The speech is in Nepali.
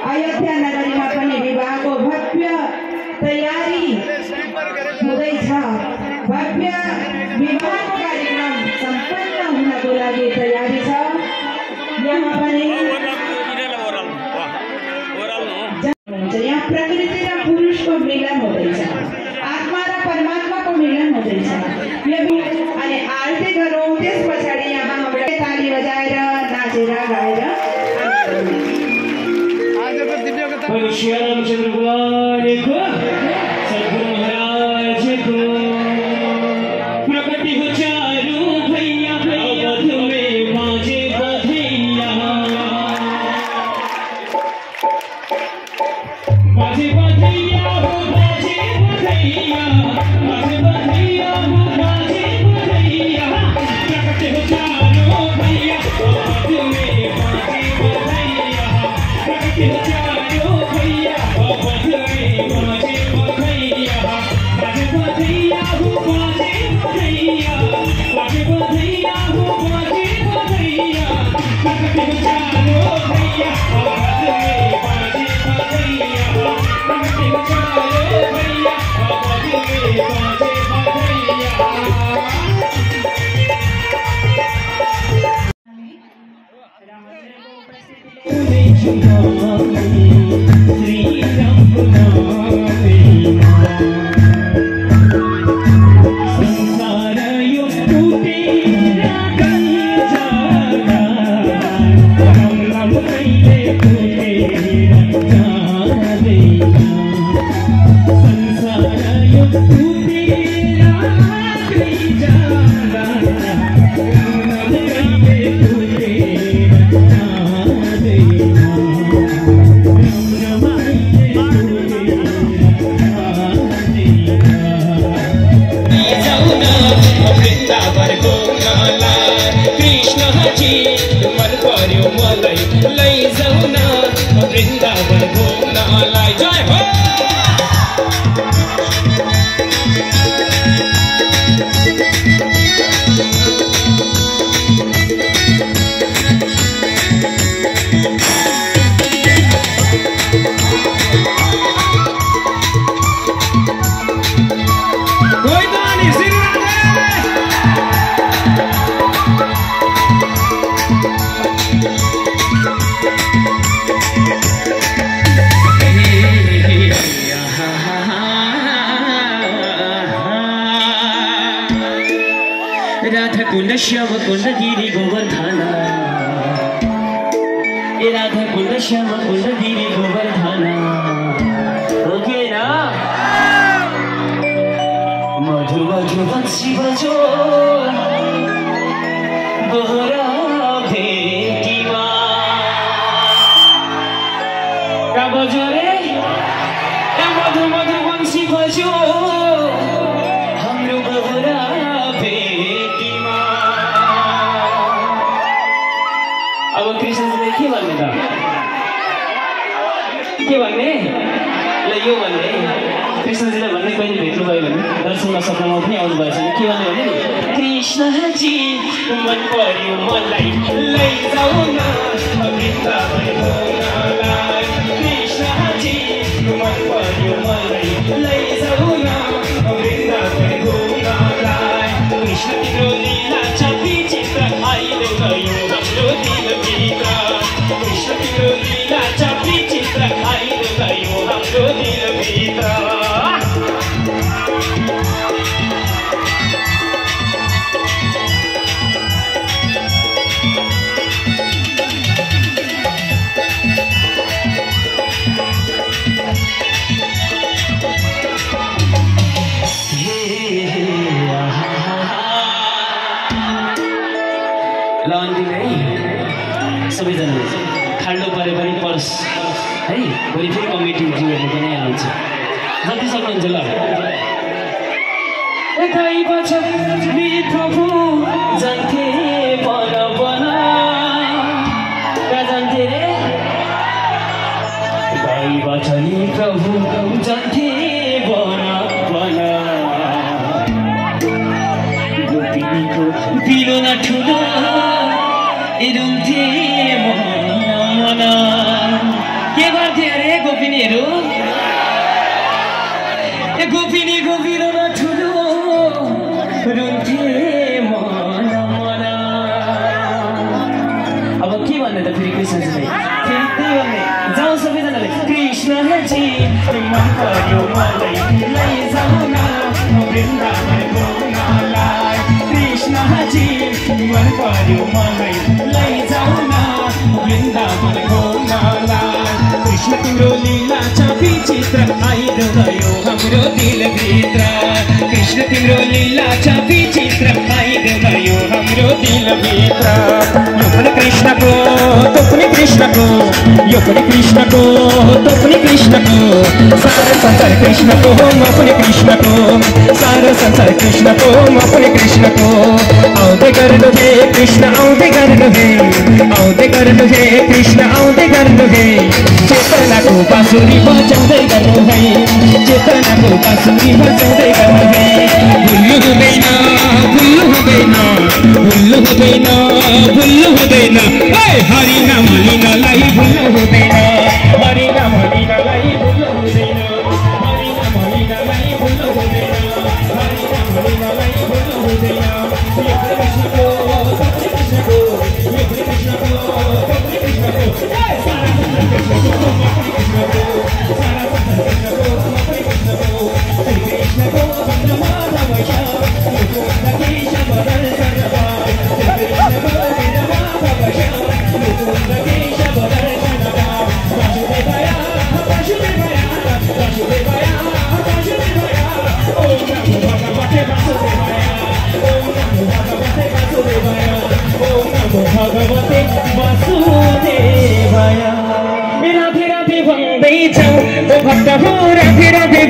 अयोध्या नगरीमा पनि विवाहको भव्य तयारी हुँदैछ। भव्य विवाहको कार्यक्रम सम्पन्न हुनको लागि तयारी छ। यहाँ पनि यहाँ प्रकृति र पुरुषको मिलन हुँदैछ, आत्मा र परमात्माको मिलन हुँदैछ। अनि आरती गरौँ, त्यस पछाडि यहाँ हाम्रो ताली बजाएर नाचेर गाएर रामचंद्र भगवान को सद्गुरु महाराज को प्रकट हो चारू भैया अवध में बाजे बधैया बाजे बधैया हो बाजे बधैया बाजे बधैया हो बाजे बधैया प्रकट हो चारू भैया अवध में बाजे बधैया प्रकट हो चारू राधा कुंड श्याम कुंड गिरी गोवर्धन राधा कुंड श्याम कुंड गिरी गोवर्धन ओके ना मधु मधु बंसी बजो बोरा भेटीमा का बजो रे मधु मधु बंसी बजो हाम्रो बोरा अब कृष्ण जी देखिए के भन्ने ल यो भन्ने कृष्णजीलाई भन्ने कहिले भेट्नुभयो भने दर्शनमा सपनामा पनि आउनुभएछ भने के भन्ने भने कृष्णजी मन पर्यो मलाई लैजाऊ न वृन्दावन घुम्नलाई कृष्णजी मन पर्यो मलाई लैजाऊ न वृन्दावन घुम्नलाई कृष्ण तिम्रो लीला छ विचित्र आइदेऊ न यो हाम्रो दिलभित्र कृष्ण तिम्रो लीला छ विचित्र आइदेऊ न यो हाम्रो दिलभित्र सबैजनाले खाल्डो परे पनि परोस् है भोलि फेरि कमिटी हेर्नु पनि आइहाल्छ जति सक्नुहुन्छ ल एकाइ बचन प्रभु जान्थे बन बन कहाँ जान्थे रे एकाइ बचन प्रभु जान्थे बन बन गोपिनीको पिलो न ठुलो रुन्थे मन के गर्थे अरे गोपिनीहरू गोपिनीको बिरो न ठुलो रुन्थे मन अब के भन्ने त फेरि कृष्णजीलाई फेरि त्यही भन्ने जाउँ सबैजनाले कृष्णजी मन पर्यो मलाई लैजाऊ न वृन्दावन घुम्नलाई कृष्णजी मन पर्यो मलाई लैजाऊ न वृन्दावन घुम्नलाई कृष्ण तिम्रो लीला छ विचित्र आइदेऊ न यो हाम्रो दिलभित्र कृष्ण तिम्रो लीला छ विचित्र आइदेऊ न यो हाम्रो दिलभित्र यो पनि कृष्णको तँ पनि कृष्णको यो पनि कृष्णको तँ पनि कृष्णको सारा संसार कृष्णको म पनि कृष्णको सारा संसार कृष्णको म पनि कृष्णको आउँदै गर्नु हे कृष्ण आउँदै गर्नु हे आउँदै गर्नु हे कृष्ण आउँदै गर्नु हे चेतनाको बाँसुरी बजाउँदै गर्नु है चेतनाको बाँसुरी बजाउँदै गर्नु है भुल्नु हुँदैन भुल्नु हुँदैन भुल्नु हुँदैन भुल्नु हुँदैन हरि नाम लिनलाई भुल्नु हुँदैन हरि नाम लिनलाई भुल्नु हुँदैन हरि नाम लिनलाई भुल्नु हुँदैन हरि नाम लिनलाई भुल्नु हुँदैन यो कृष्णको कृष्णको यो कृष्णको कृष्णको सारा कृष्णको कृष्णको सारा कृष्णको कृष्णको कृष्णको भक्त माधव छ यो केश बदल सर्वा कृष्णको वेद माधव छ यो केश बदल सर्वा वासुदेवया वासुदेवया वासुदेवया वासुदेवया ओम नमो भगवते वासुदेवया ओम नमो भगवते वासुदेवया ओम नमो भगवते वासुदेवया राधे राधे भन्दै जाऊ ओ भक्त हो राधे राधे